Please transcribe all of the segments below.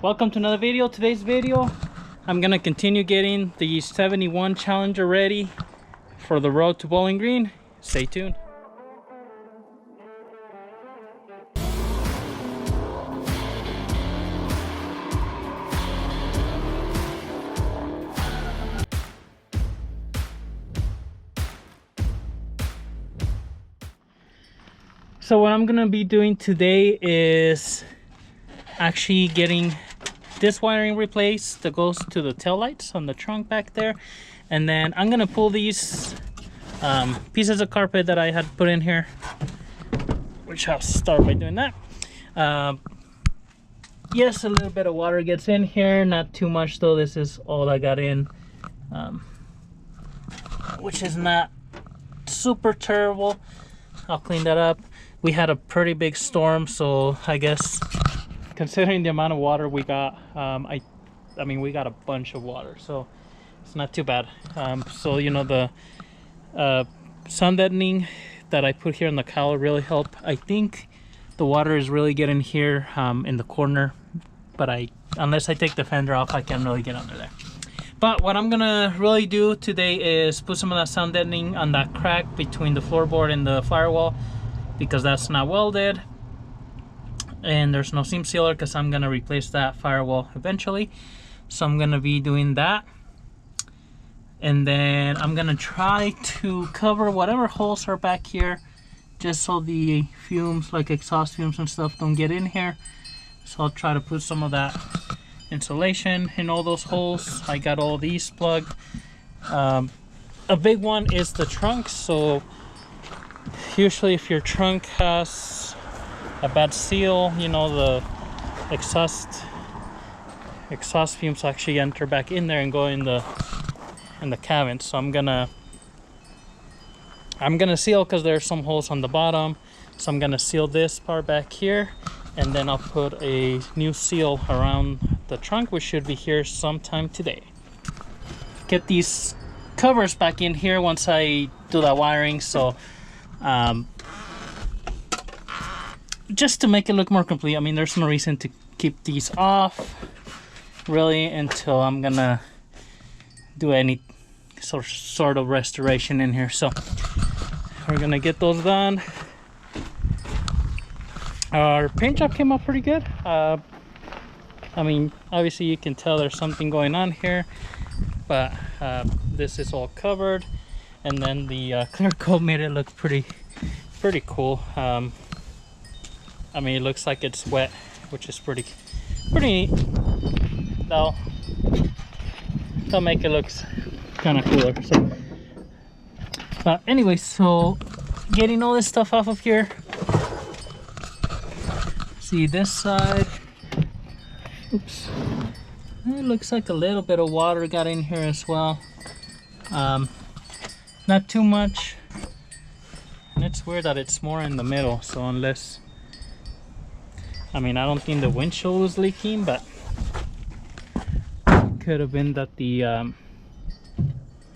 Welcome to another video. Today's video, I'm gonna continue getting the 71 Challenger ready for the road to Bowling Green. Stay tuned. So what I'm gonna be doing today is actually getting this wiring replaced that goes to the taillights on the trunk back there, and then I'm gonna pull these pieces of carpet that I had put in here, which I'll start by doing that. Yes, a little bit of water gets in here, not too much though. This is all I got in, which is not super terrible. I'll clean that up. We had a pretty big storm, so I guess considering the amount of water we got, I mean we got a bunch of water, so it's not too bad. So you know, the sun deadening that I put here in the cowl really helped. I think the water is really getting here in the corner, but unless I take the fender off, I can't really get under there. But what I'm gonna really do today is put some of that sun deadening on that crack between the floorboard and the firewall, because that's not welded and there's no seam sealer, because I'm gonna replace that firewall eventually. So I'm gonna be doing that, and then I'm gonna try to cover whatever holes are back here, just so the fumes, like exhaust fumes and stuff, don't get in here. So I'll try to put some of that insulation in all those holes. I got all these plugged. A big one is the trunk. So usually if your trunk has a bad seal, you know, the exhaust fumes actually enter back in there and go in the cabin. So I'm gonna seal, because there's some holes on the bottom. So I'm gonna seal this part back here, and then I'll put a new seal around the trunk, which should be here sometime today. Get these covers back in here once I do that wiring. So just to make it look more complete. I mean, there's no reason to keep these off really until I'm gonna do any sort of restoration in here. So we're gonna get those done. Our paint job came out pretty good. I mean, obviously you can tell there's something going on here, but this is all covered, and then the clear coat made it look pretty cool. I mean, it looks like it's wet, which is pretty neat. That'll make it look kind of cooler. So, but anyway, so getting all this stuff off of here. See this side. Oops. It looks like a little bit of water got in here as well. Not too much. And it's weird that it's more in the middle. So unless, I mean, I don't think the windshield was leaking, but it could have been that the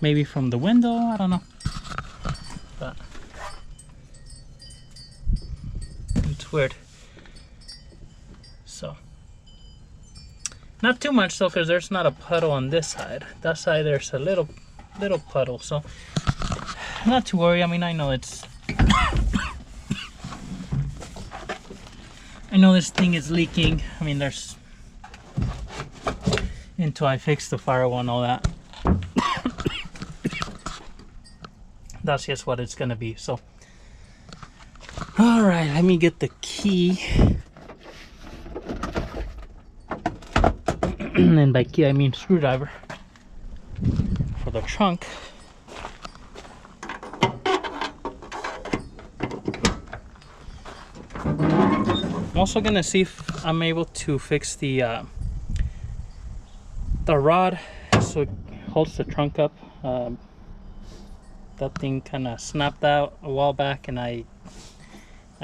maybe from the window, I don't know. But it's weird. So not too much though, because there's not a puddle on this side. That side there's a little puddle, so not to worry. I mean, I know it's I know this thing is leaking. I mean, there's, until I fix the firewall and all that, that's just what it's gonna be. So all right, let me get the key. And by key I mean screwdriver for the trunk. I'm also gonna see if I'm able to fix the rod so it holds the trunk up. That thing kind of snapped out a while back, and I've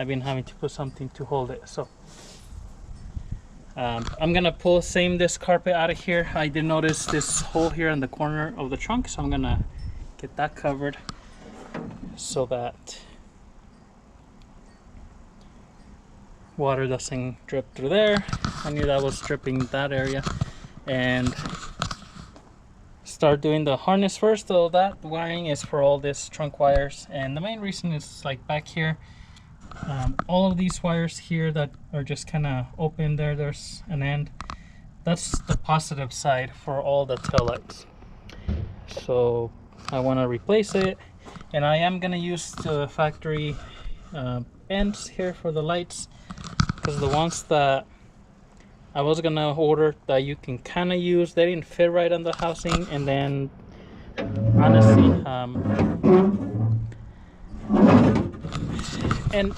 been having to put something to hold it. So I'm gonna pull this carpet out of here. I did notice this hole here in the corner of the trunk, so I'm gonna get that covered so that water doesn't drip through there. I knew that was dripping that area, and start doing the harness first. So that wiring is for all these trunk wires, and the main reason is like back here, all of these wires here that are just kind of open there, there's an end. That's the positive side for all the taillights. So I want to replace it, and I am gonna use the factory ends here for the lights, because the ones that I was gonna order that you can kind of use, they didn't fit right on the housing. And then honestly, and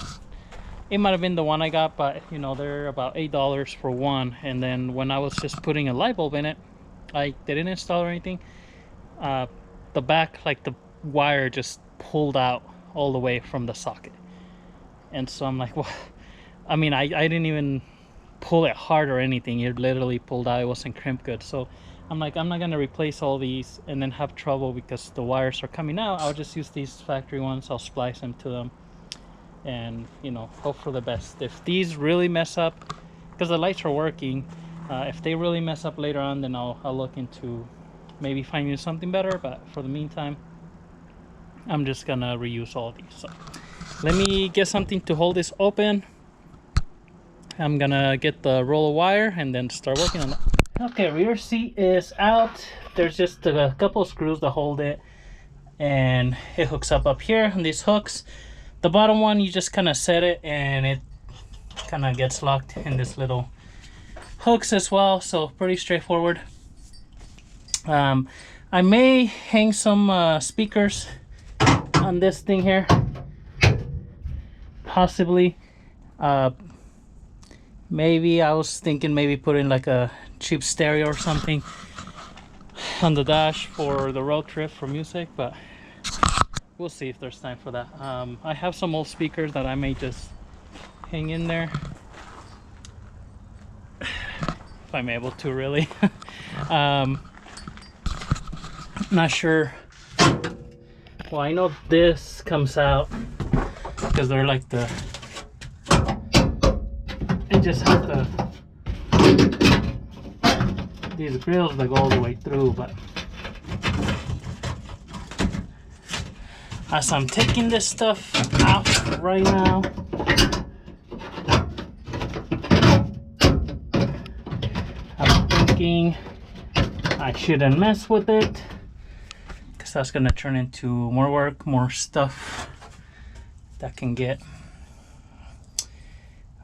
it might have been the one I got, but you know, they're about $8 for one. And then when I was just putting a light bulb in it, I didn't install or anything, the back, like the wire just pulled out all the way from the socket. And so I'm like, well, I mean, I didn't even pull it hard or anything. It literally pulled out. It wasn't crimped good. So I'm like, I'm not gonna replace all these and then have trouble because the wires are coming out. I'll just use these factory ones. I'll splice them to them, and you know, hope for the best. If these really mess up, because the lights are working, if they really mess up later on, then I'll look into maybe finding something better. But for the meantime, I'm just gonna reuse all these. So let me get something to hold this open. I'm gonna get the roll of wire and then start working on it. Okay, rear seat is out. There's just a couple of screws to hold it, and it hooks up here on these hooks. The bottom one, you just kind of set it and it kind of gets locked in this little hooks as well. So pretty straightforward. I may hang some speakers on this thing here, possibly. Maybe I was thinking maybe putting like a cheap stereo or something on the dash for the road trip for music, but we'll see if there's time for that. I have some old speakers that I may just hang in there if I'm able to, really. Not sure. Well, I know this comes out because they're like the, it just has these grills that go all the way through. But as I'm taking this stuff out right now, I'm thinking I shouldn't mess with it, because that's gonna turn into more work, more stuff that can get,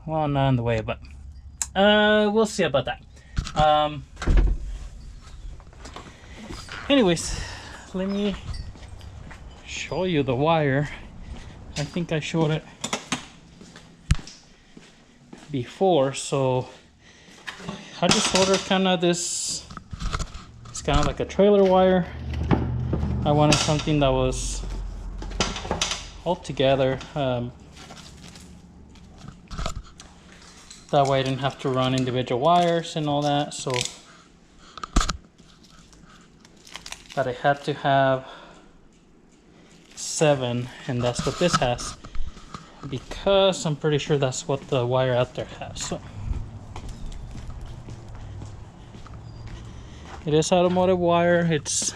well, not in the way, but we'll see about that. Anyways, let me show you the wire. I think I showed it before. So I just ordered kind of this, it's kind of like a trailer wire. I wanted something that was all together. That way I didn't have to run individual wires and all that. So, but I had to have 7, and that's what this has, because I'm pretty sure that's what the wire out there has. So it is automotive wire. It's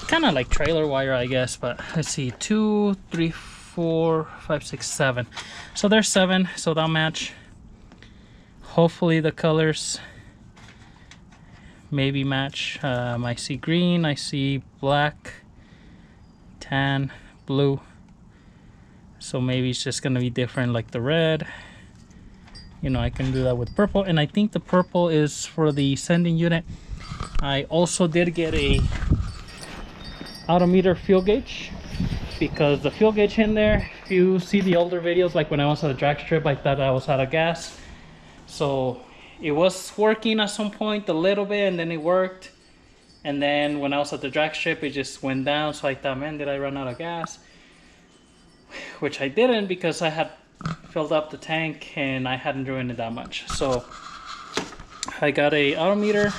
kind of like trailer wire, I guess, but let's see, 2, 3, 4, 5, 6, 7. So there's 7, so they'll match. Hopefully the colors maybe match. I see green, I see black, tan, blue. So maybe it's just gonna be different, like the red. You know, I can do that with purple, and I think the purple is for the sending unit. I also did get a odometer fuel gauge, because the fuel gauge in there, if you see the older videos, like when I was at a drag strip, I thought I was out of gas. So it was working at some point a little bit, and then it worked, and then when I was at the drag strip, it just went down. So I thought, man, did I run out of gas? Which I didn't, because I had filled up the tank and I hadn't driven it that much. So I got a odometer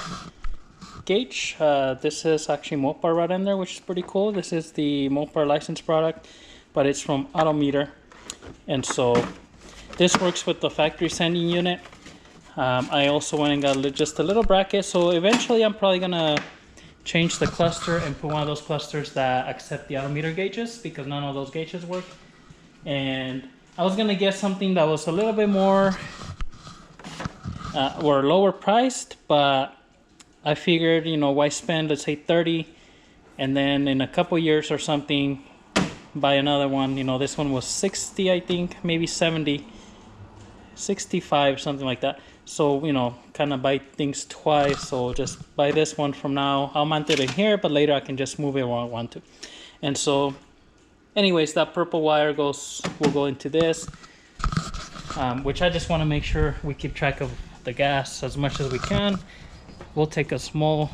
gauge. This is actually Mopar right in there, which is pretty cool. This is the Mopar license product, but it's from Odometer. And so this works with the factory sanding unit. I also went and got just a little bracket, so eventually I'm probably gonna change the cluster and put one of those clusters that accept the autometer gauges, because none of those gauges work. And I was gonna get something that was a little bit more or lower priced, but I figured, you know, why spend, let's say 30, and then in a couple years or something buy another one. You know, this one was 60, I think, maybe 70, 65, something like that. So, you know, kind of buy things twice. So just buy this one from now. I'll mount it in here, but later I can just move it where I want to. And so anyways, that purple wire will go into this, which I just want to make sure we keep track of the gas as much as we can. We'll take a small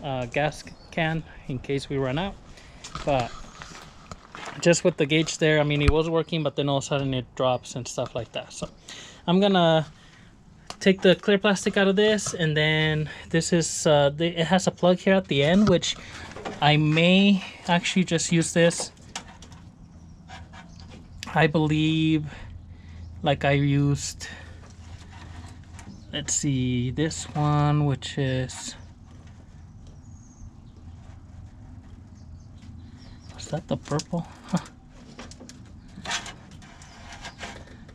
gas can in case we run out, but just with the gauge there, I mean, it was working, but then all of a sudden it drops and stuff like that. So I'm gonna take the clear plastic out of this, and then this is it has a plug here at the end, which I may actually just use this. I believe, like I used, let's see, this one, which is, is that the purple? Huh.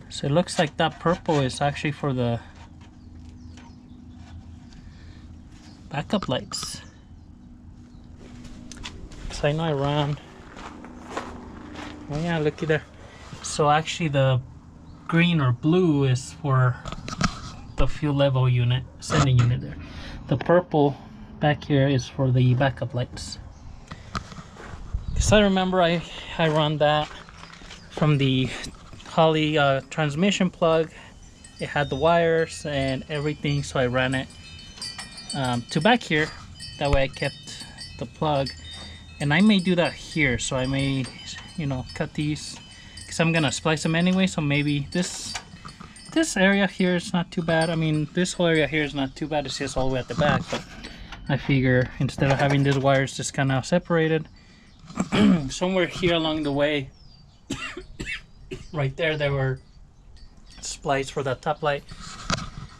So it looks like that purple is actually for the backup lights. So I know I ran, oh yeah, looky there. So actually the green or blue is for the fuel level unit, sending unit there. The purple back here is for the backup lights. Because I remember I run that from the Holley transmission plug. It had the wires and everything, so I ran it to back here. That way I kept the plug. And I may do that here, so I may, you know, cut these, because I'm gonna splice them anyway. So maybe this area here is not too bad. I mean, this whole area here is not too bad. It's just all the way at the back, but I figure instead of having these wires just kind of separated, somewhere here along the way, right there, they were spliced for that top light.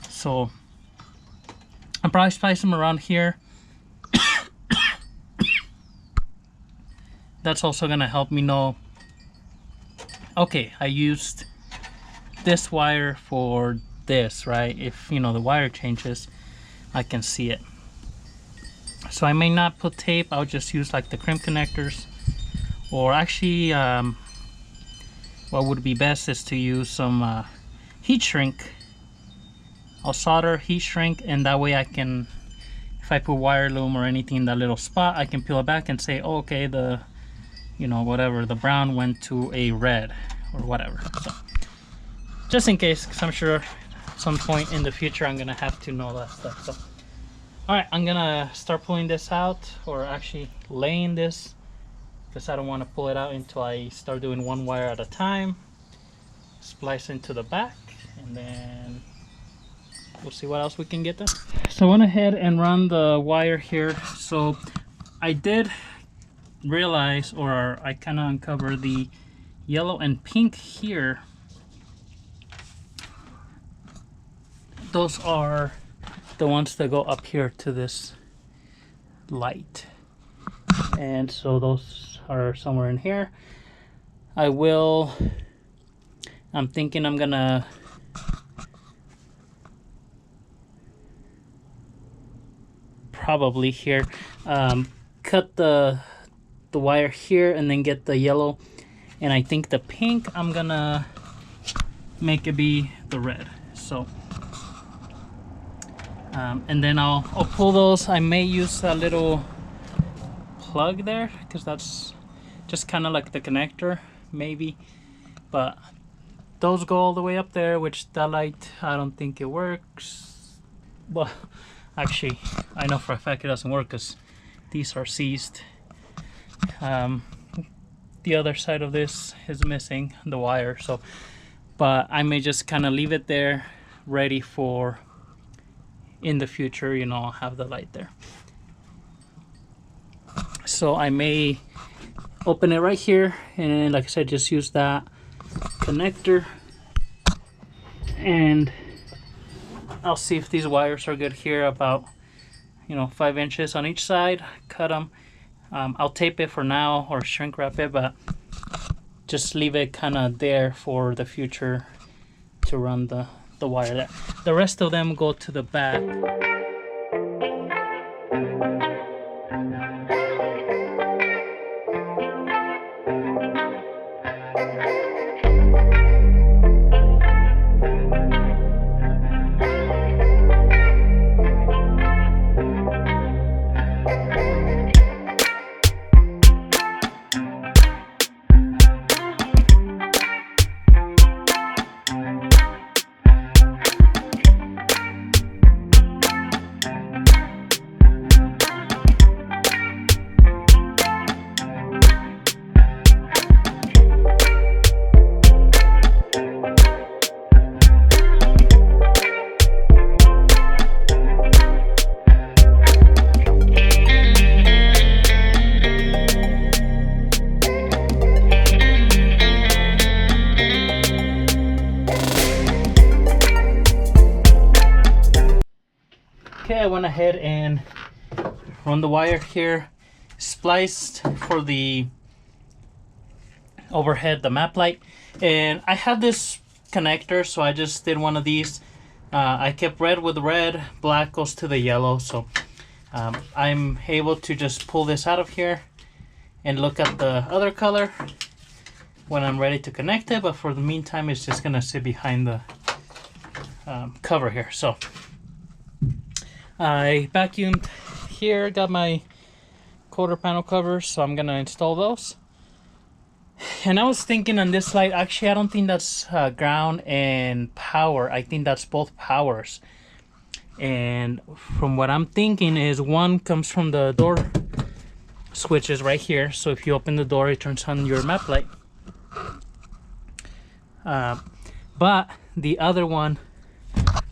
So I'll probably splice them around here. That's also gonna help me know, okay, I used this wire for this, right? If, you know, the wire changes, I can see it. So I may not put tape, I'll just use like the crimp connectors, or actually what would be best is to use some heat shrink. I'll solder, heat shrink, and that way I can, if I put wire loom or anything in that little spot, I can peel it back and say, oh, okay, the, you know, whatever, the brown went to a red or whatever. So just in case, because I'm sure at some point in the future I'm gonna have to know that stuff. So all right, I'm gonna start pulling this out, or actually laying this, because I don't want to pull it out until I start doing one wire at a time. Splice into the back, and then we'll see what else we can get done. So I went ahead and run the wire here. So I did realize, or I kind of uncovered the yellow and pink here. Those are the ones that go up here to this light, and so those are somewhere in here. I'm thinking I'm gonna probably here cut the wire here and then get the yellow, and I think the pink I'm gonna make it be the red. So and then I'll pull those. I may use a little plug there, because that's just kind of like the connector maybe, but those go all the way up there, which that light, I don't think it works. Well, actually I know for a fact it doesn't work, because these are seized. The other side of this is missing the wire, so, but I may just kind of leave it there ready for in the future, you know, I'll have the light there. So I may open it right here, and like I said, just use that connector And I'll see if these wires are good here, about 5 inches on each side. Cut them. I'll tape it for now or shrink wrap it, but just leave it kind of there for the future to run the wire there. The rest of them go to the back. Okay, I went ahead and run the wire here, spliced for the overhead, the map light, and I had this connector, so I just did one of these. I kept red with red, black goes to the yellow, so I'm able to just pull this out of here and look at the other color when I'm ready to connect it, but for the meantime it's just gonna sit behind the cover here. So I vacuumed here, got my quarter panel covers, so I'm gonna install those. And I was thinking on this light, actually I don't think that's ground and power, I think that's both powers. And from what I'm thinking is one comes from the door switches right here, so if you open the door it turns on your map light. But the other one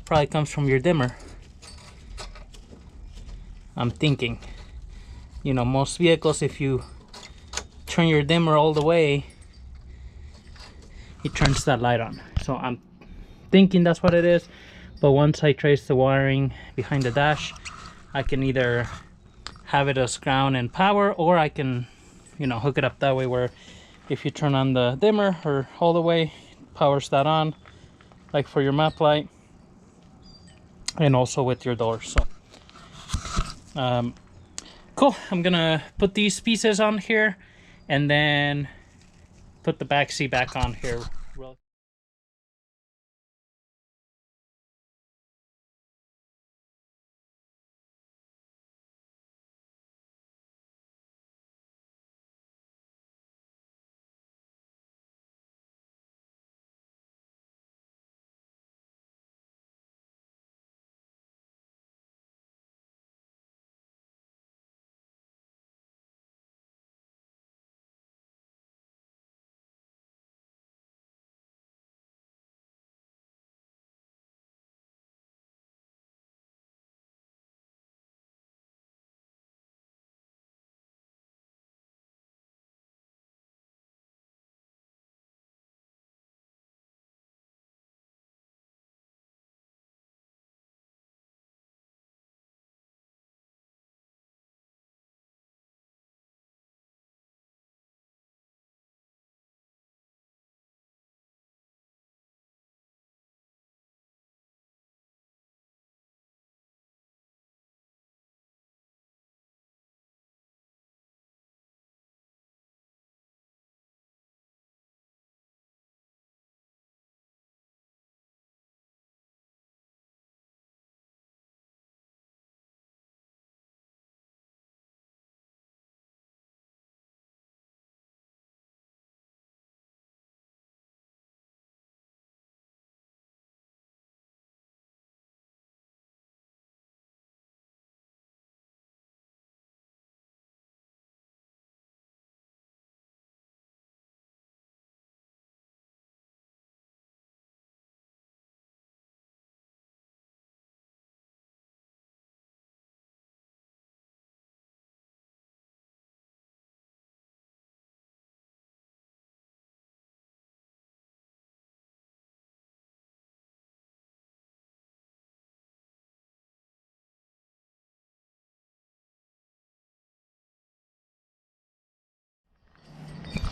probably comes from your dimmer. I'm thinking, most vehicles, if you turn your dimmer all the way, it turns that light on. So I'm thinking that's what it is, but once I trace the wiring behind the dash, I can either have it as ground and power, or I can hook it up that way, where if you turn on the dimmer or all the way, it powers that on, like for your map light, and also with your door. So cool. I'm gonna put these pieces on here and then put the back seat back on here.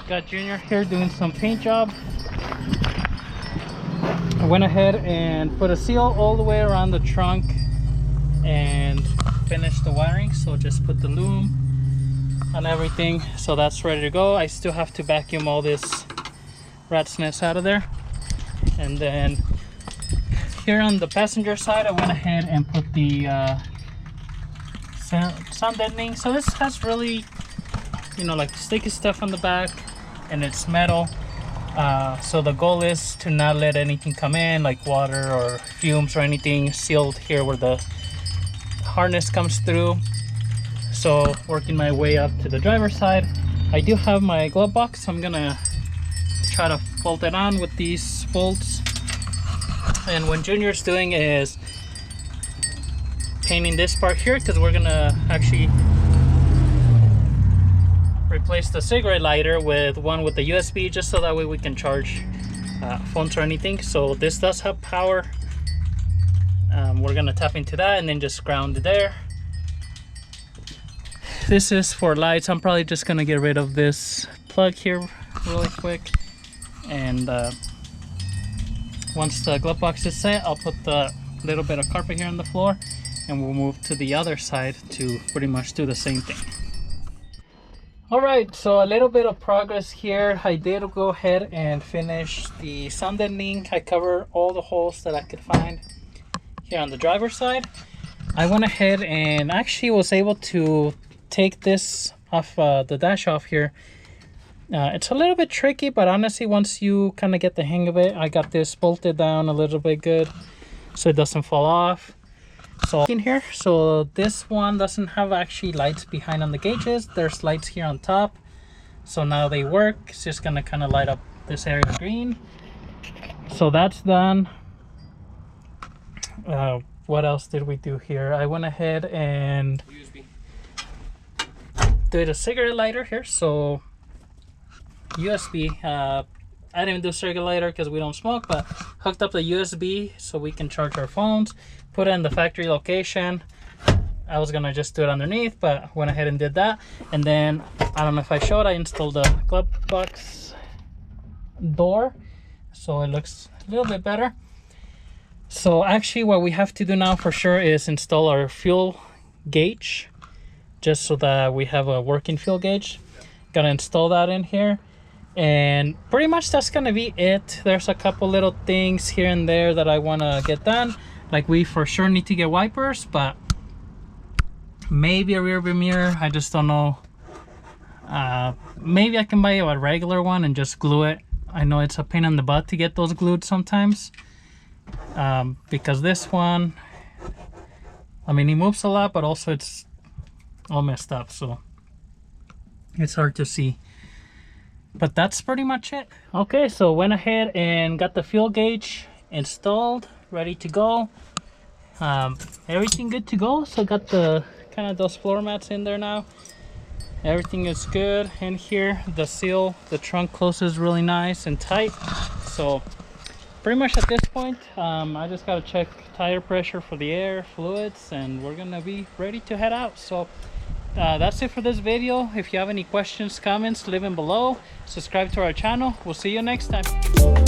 Got Junior here doing some paint job. I went ahead and put a seal all the way around the trunk and finished the wiring. So just put the loom on everything, so that's ready to go. I still have to vacuum all this rat's nest out of there. And then here on the passenger side, I went ahead and put the sound deadening. So this has really, you know, like sticky stuff on the back, and it's metal. So the goal is to not let anything come in, like water or fumes or anything. Sealed here where the harness comes through. So working my way up to the driver's side, I do have my glove box, so I'm gonna try to bolt it on with these bolts. And what Junior's doing is painting this part here, because we're gonna actually replace the cigarette lighter with one with the USB, just so that way we can charge phones or anything. So this does have power. We're gonna tap into that and then just ground it there. This is for lights. I'm probably just gonna get rid of this plug here really quick, and once the glove box is set, I'll put the little bit of carpet here on the floor, and we'll move to the other side to pretty much do the same thing. Alright, so a little bit of progress here. I did go ahead and finish the sound deadening. I covered all the holes that I could find here on the driver's side. I went ahead and actually was able to take this off the dash off here. It's a little bit tricky, but honestly, once you kind of get the hang of it, I got this bolted down a little bit good so it doesn't fall off. So in here, so this one doesn't have actually lights behind on the gauges. There's lights here on top, so now they work. It's just gonna kind of light up this area green. So that's done. What else did we do here? I went ahead and did a cigarette lighter here. So USB, I didn't do cigarette lighter because we don't smoke, but hooked up the USB so we can charge our phones. Put it in the factory location. I was gonna just do it underneath, but went ahead and did that. And then I don't know if I showed, I installed the glove box door, so it looks a little bit better. So actually what we have to do now for sure is install our fuel gauge, just so that we have a working fuel gauge. Gotta install that in here, and pretty much that's gonna be it. There's a couple little things here and there that I want to get done. Like we for sure need to get wipers, but maybe a rear view mirror, I just don't know. Maybe I can buy a regular one and just glue it. I know it's a pain in the butt to get those glued sometimes, because this one, I mean, it moves a lot, but also it's all messed up, so it's hard to see. But that's pretty much it. Okay, so went ahead and got the fuel gauge installed, ready to go. Everything good to go. So got the kind of those floor mats in there now. Everything is good in here. The seal, the trunk closes really nice and tight. So pretty much at this point, I just got to check tire pressure for the air, fluids, and we're gonna be ready to head out. So that's it for this video. If you have any questions, comments, leave them below. Subscribe to our channel. We'll see you next time.